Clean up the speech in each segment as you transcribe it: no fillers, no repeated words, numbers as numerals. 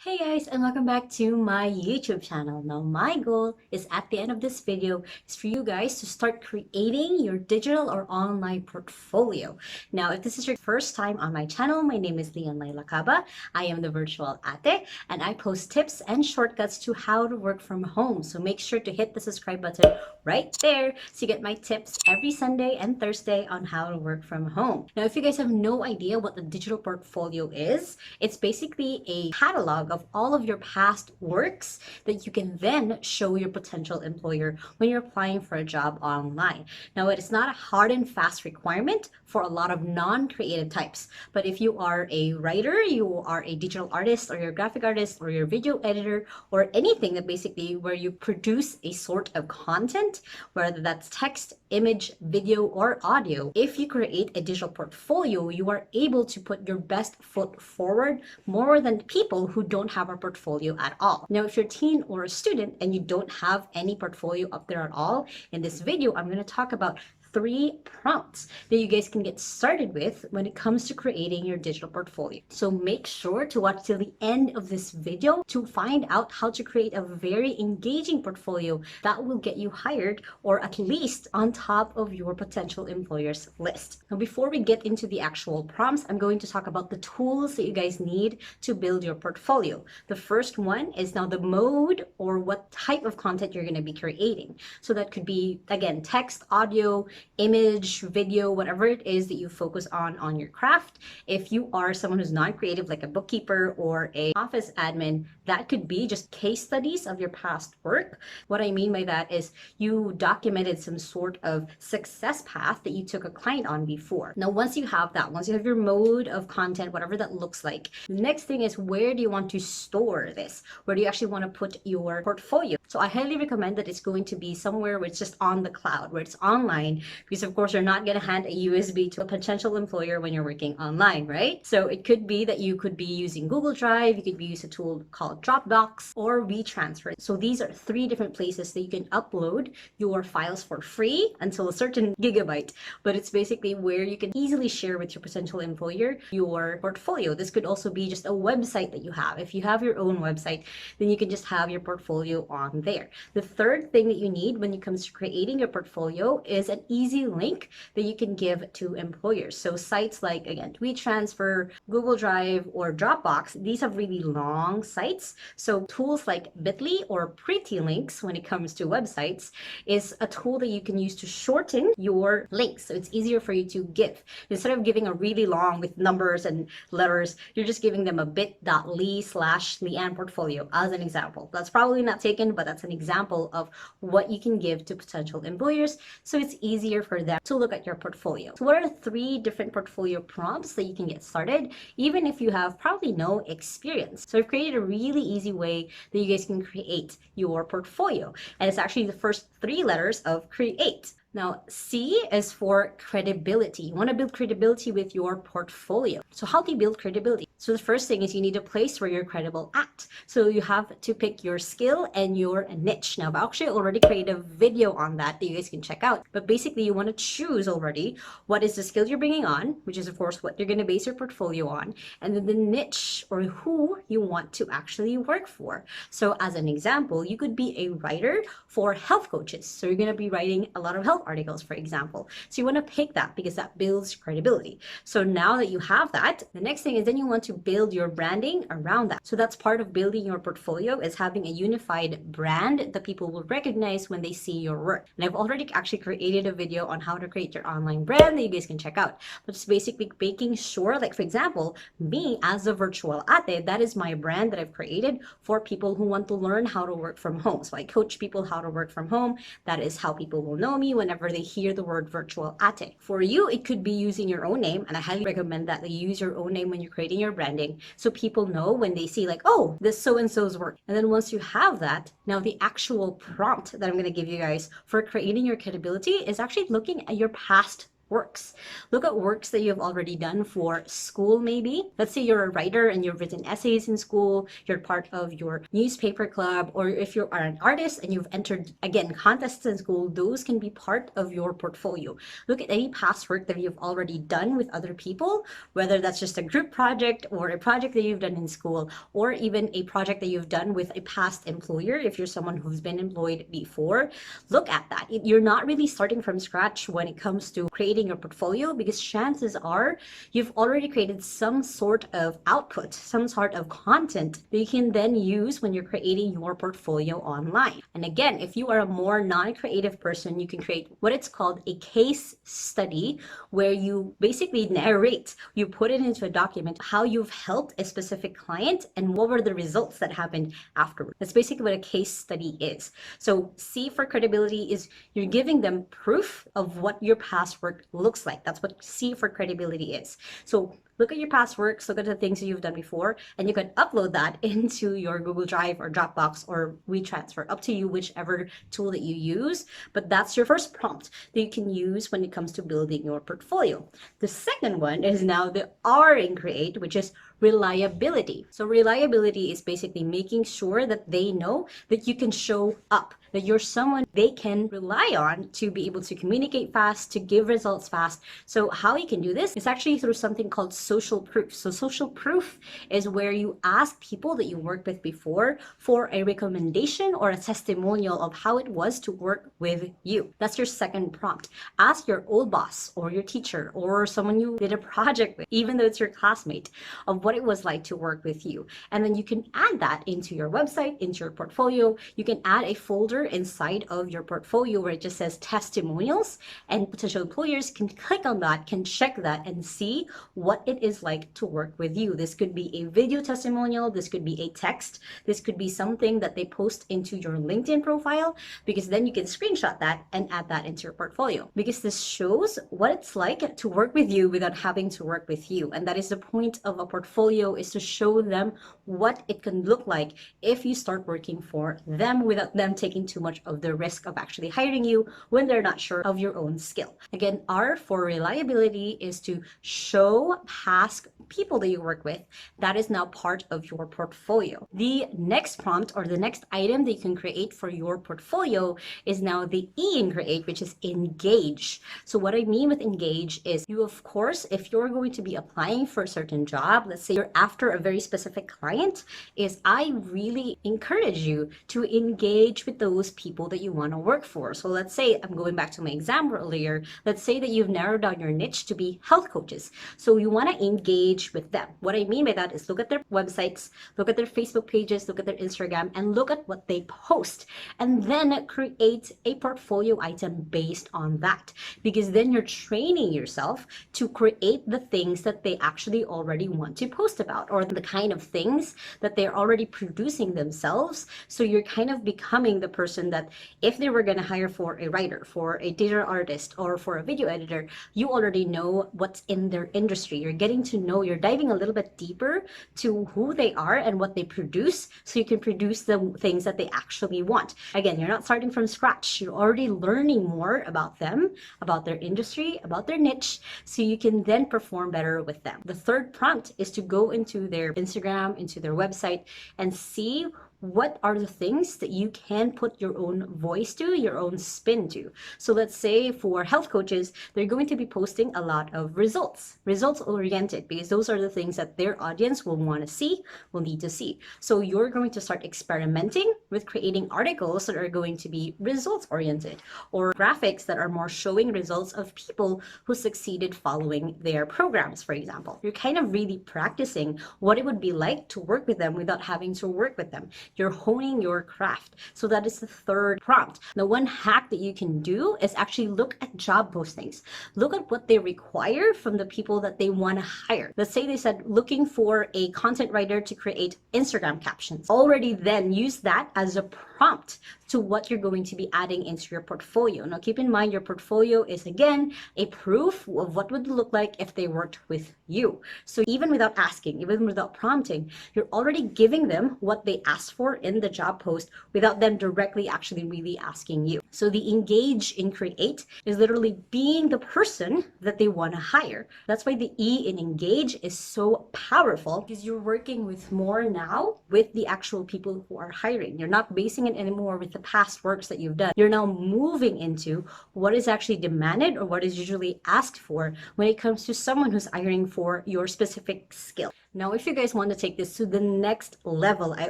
Hey guys, and welcome back to my YouTube channel. Now, my goal is at the end of this video is for you guys to start creating your digital or online portfolio. Now, if this is your first time on my channel, my name is Lacaba. I am the virtual ate, and I post tips and shortcuts to how to work from home. So make sure to hit the subscribe button right there so you get my tips every Sunday and Thursday on how to work from home. Now, if you guys have no idea what the digital portfolio is, it's basically a catalog of all of your past works that you can then show your potential employer when you're applying for a job online. Now, it is not a hard and fast requirement for a lot of non-creative types, but if you are a writer, you are a digital artist, or you're a graphic artist, or you're a video editor, or anything that basically where you produce a sort of content, whether that's text, image, video, or audio, if you create a digital portfolio, you are able to put your best foot forward more than people who don't have a portfolio at all. Now, if you're a teen or a student and you don't have any portfolio up there at all, in this video, I'm going to talk about 3 prompts that you guys can get started with when it comes to creating your digital portfolio. So make sure to watch till the end of this video to find out how to create a very engaging portfolio that will get you hired, or at least on top of your potential employer's list. Now, before we get into the actual prompts, I'm going to talk about the tools that you guys need to build your portfolio. The first one is now the mode or what type of content you're going to be creating. So that could be, again, text, audio, image, video, whatever it is that you focus on your craft. If you are someone who's non-creative, like a bookkeeper or a office admin, that could be just case studies of your past work. What I mean by that is you documented some sort of success path that you took a client on before. Now, once you have that, once you have your mode of content, whatever that looks like, the next thing is, where do you want to store this? Where do you actually want to put your portfolio? So I highly recommend that it's going to be somewhere where it's just on the cloud, where it's online, because of course you're not going to hand a USB to a potential employer when you're working online, right? So it could be that you could be using Google Drive, you could be using a tool called Dropbox or WeTransfer. So these are 3 different places that you can upload your files for free until a certain gigabyte, but it's basically where you can easily share with your potential employer your portfolio. This could also be just a website that you have. If you have your own website, then you can just have your portfolio on there. The third thing that you need when it comes to creating your portfolio is an easy link that you can give to employers. So sites like, again, WeTransfer, Google Drive, or Dropbox, these have really long sites. So tools like Bitly or Pretty Links, when it comes to websites, is a tool that you can use to shorten your links. So it's easier for you to give. Instead of giving a really long with numbers and letters, you're just giving them a bit.ly/Leanne portfolio as an example. That's probably not taken, but that's an example of what you can give to potential employers, so it's easier for them to look at your portfolio. So what are the 3 different portfolio prompts that you can get started, even if you have probably no experience? So I've created a really easy way that you guys can create your portfolio, and it's actually the first 3 letters of create. Now, C is for credibility. You want to build credibility with your portfolio. So how do you build credibility? So the first thing is you need a place where you're credible at. So you have to pick your skill and your niche. Now, I've actually already created a video on that you guys can check out. But basically, you want to choose already what is the skill you're bringing on, which is, of course, what you're going to base your portfolio on, and then the niche or who you want to actually work for. So as an example, you could be a writer for health coaches. So you're going to be writing a lot of health articles, for example. So you want to pick that because that builds credibility. So now that you have that, the next thing is then you want to build your branding around that. So that's part of building your portfolio, is having a unified brand that people will recognize when they see your work. And I've already actually created a video on how to create your online brand that you guys can check out. But it's basically making sure, like for example, me as a virtual ate, that is my brand that I've created for people who want to learn how to work from home. So I coach people how to work from home. That is how people will know me whenever they hear the word virtual ate. For you, it could be using your own name, and I highly recommend that you use your own name when you're creating your branding, so people know when they see like, oh, this so-and-so's work. And then once you have that, now the actual prompt that I'm going to give you guys for creating your credibility is actually looking at your past works. Look at works that you've already done for school maybe. Let's say you're a writer and you've written essays in school, you're part of your newspaper club, or if you are an artist and you've entered, again, contests in school, those can be part of your portfolio. Look at any past work that you've already done with other people, whether that's just a group project or a project that you've done in school, or even a project that you've done with a past employer. If you're someone who's been employed before, look at that. You're not really starting from scratch when it comes to creating your portfolio, because chances are you've already created some sort of output, some sort of content that you can then use when you're creating your portfolio online. And again, if you are a more non-creative person, you can create what it's called a case study, where you basically narrate, you put it into a document, how you've helped a specific client and what were the results that happened afterward. That's basically what a case study is. So C for credibility is you're giving them proof of what your past work looks like. That's what C for credibility is. So look at your past works, look at the things that you've done before, and you can upload that into your Google Drive or Dropbox or WeTransfer, up to you, whichever tool that you use. But that's your first prompt that you can use when it comes to building your portfolio. The second one is now the R in C.R.E.Ate, which is reliability. So reliability is basically making sure that they know that you can show up, that you're someone they can rely on to be able to communicate fast, to give results fast. So how you can do this is actually through something called social proof. So social proof is where you ask people that you worked with before for a recommendation or a testimonial of how it was to work with you. That's your second prompt. Ask your old boss or your teacher or someone you did a project with, even though it's your classmate, of what it was like to work with you. And then you can add that into your website, into your portfolio. You can add a folder inside of your portfolio where it just says testimonials, and potential employers can click on that, can check that and see what it is like to work with you. This could be a video testimonial, this could be a text, this could be something that they post into your LinkedIn profile, because then you can screenshot that and add that into your portfolio, because this shows what it's like to work with you without having to work with you. And that is the point of a portfolio, is to show them what it can look like if you start working for them without them taking too much of the risk of actually hiring you when they're not sure of your own skill. Again, R for reliability is to show past people that you work with. That is now part of your portfolio. The next prompt, or the next item that you can create for your portfolio, is now the E in C.R.E.Ate, which is engage. So what I mean with engage is you, of course, if you're going to be applying for a certain job, let's say you're after a very specific client, is I really encourage you to engage with those people that you want to work for. So let's say, I'm going back to my example earlier, let's say that you've narrowed down your niche to be health coaches. So you want to engage with them. What I mean by that is look at their websites, look at their Facebook pages, look at their Instagram, and look at what they post. And then create a portfolio item based on that. Because then you're training yourself to create the things that they actually already want to post about, or the kind of things that they're already producing themselves. So you're kind of becoming the person that if they were going to hire for a writer, for a digital artist, or for a video editor, you already know what's in their industry. You're getting to know, you're diving a little bit deeper to who they are and what they produce, so you can produce the things that they actually want. Again, you're not starting from scratch. You're already learning more about them, about their industry, about their niche, so you can then perform better with them. The third prompt is to go into their Instagram, into their website, and see what are the things that you can put your own voice to, your own spin to. So let's say for health coaches, they're going to be posting a lot of results oriented, because those are the things that their audience will want to see, will need to see. So you're going to start experimenting with creating articles that are going to be results oriented, or graphics that are more showing results of people who succeeded following their programs, for example. You're kind of really practicing what it would be like to work with them without having to work with them. You're honing your craft. So that is the third prompt. Now, one hack that you can do is actually look at job postings. Look at what they require from the people that they want to hire. Let's say they said looking for a content writer to create Instagram captions. Already then use that as a prompt to what you're going to be adding into your portfolio. Now, keep in mind, your portfolio is, again, a proof of what would look like if they worked with you. So even without asking, even without prompting, you're already giving them what they asked for for in the job post without them directly actually really asking you. So the engage in create is literally being the person that they want to hire. That's why the E in engage is so powerful, because you're working with more now with the actual people who are hiring. You're not basing it anymore with the past works that you've done. You're now moving into what is actually demanded or what is usually asked for when it comes to someone who's hiring for your specific skill. Now, if you guys want to take this to the next level, I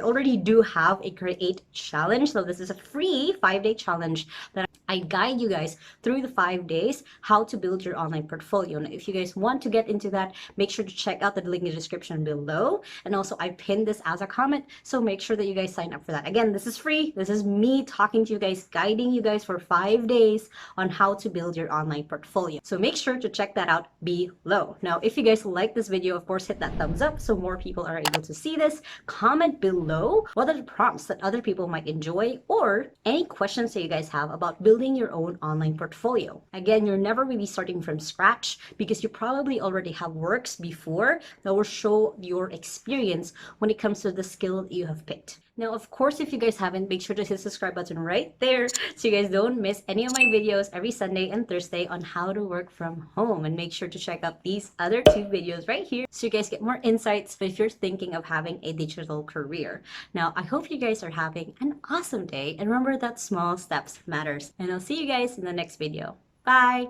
already do have a Create challenge. So this is a free 5-day challenge that I guide you guys through the 5 days how to build your online portfolio. Now, if you guys want to get into that, make sure to check out the link in the description below. And also, I pinned this as a comment, so make sure that you guys sign up for that. Again, this is free. This is me talking to you guys, guiding you guys for 5 days on how to build your online portfolio. So make sure to check that out below. Now, if you guys like this video, of course, hit that thumbs up so more people are able to see this. Comment below what are the prompts that other people might enjoy, or any questions that you guys have about building your own online portfolio. Again, you're never really starting from scratch because you probably already have works before that will show your experience when it comes to the skill that you have picked. Now, of course, if you guys haven't, make sure to hit the subscribe button right there so you guys don't miss any of my videos every Sunday and Thursday on how to work from home. And make sure to check out these other 2 videos right here so you guys get more insights if you're thinking of having a digital career. Now, I hope you guys are having an awesome day, and remember that small steps matters. And I'll see you guys in the next video. Bye!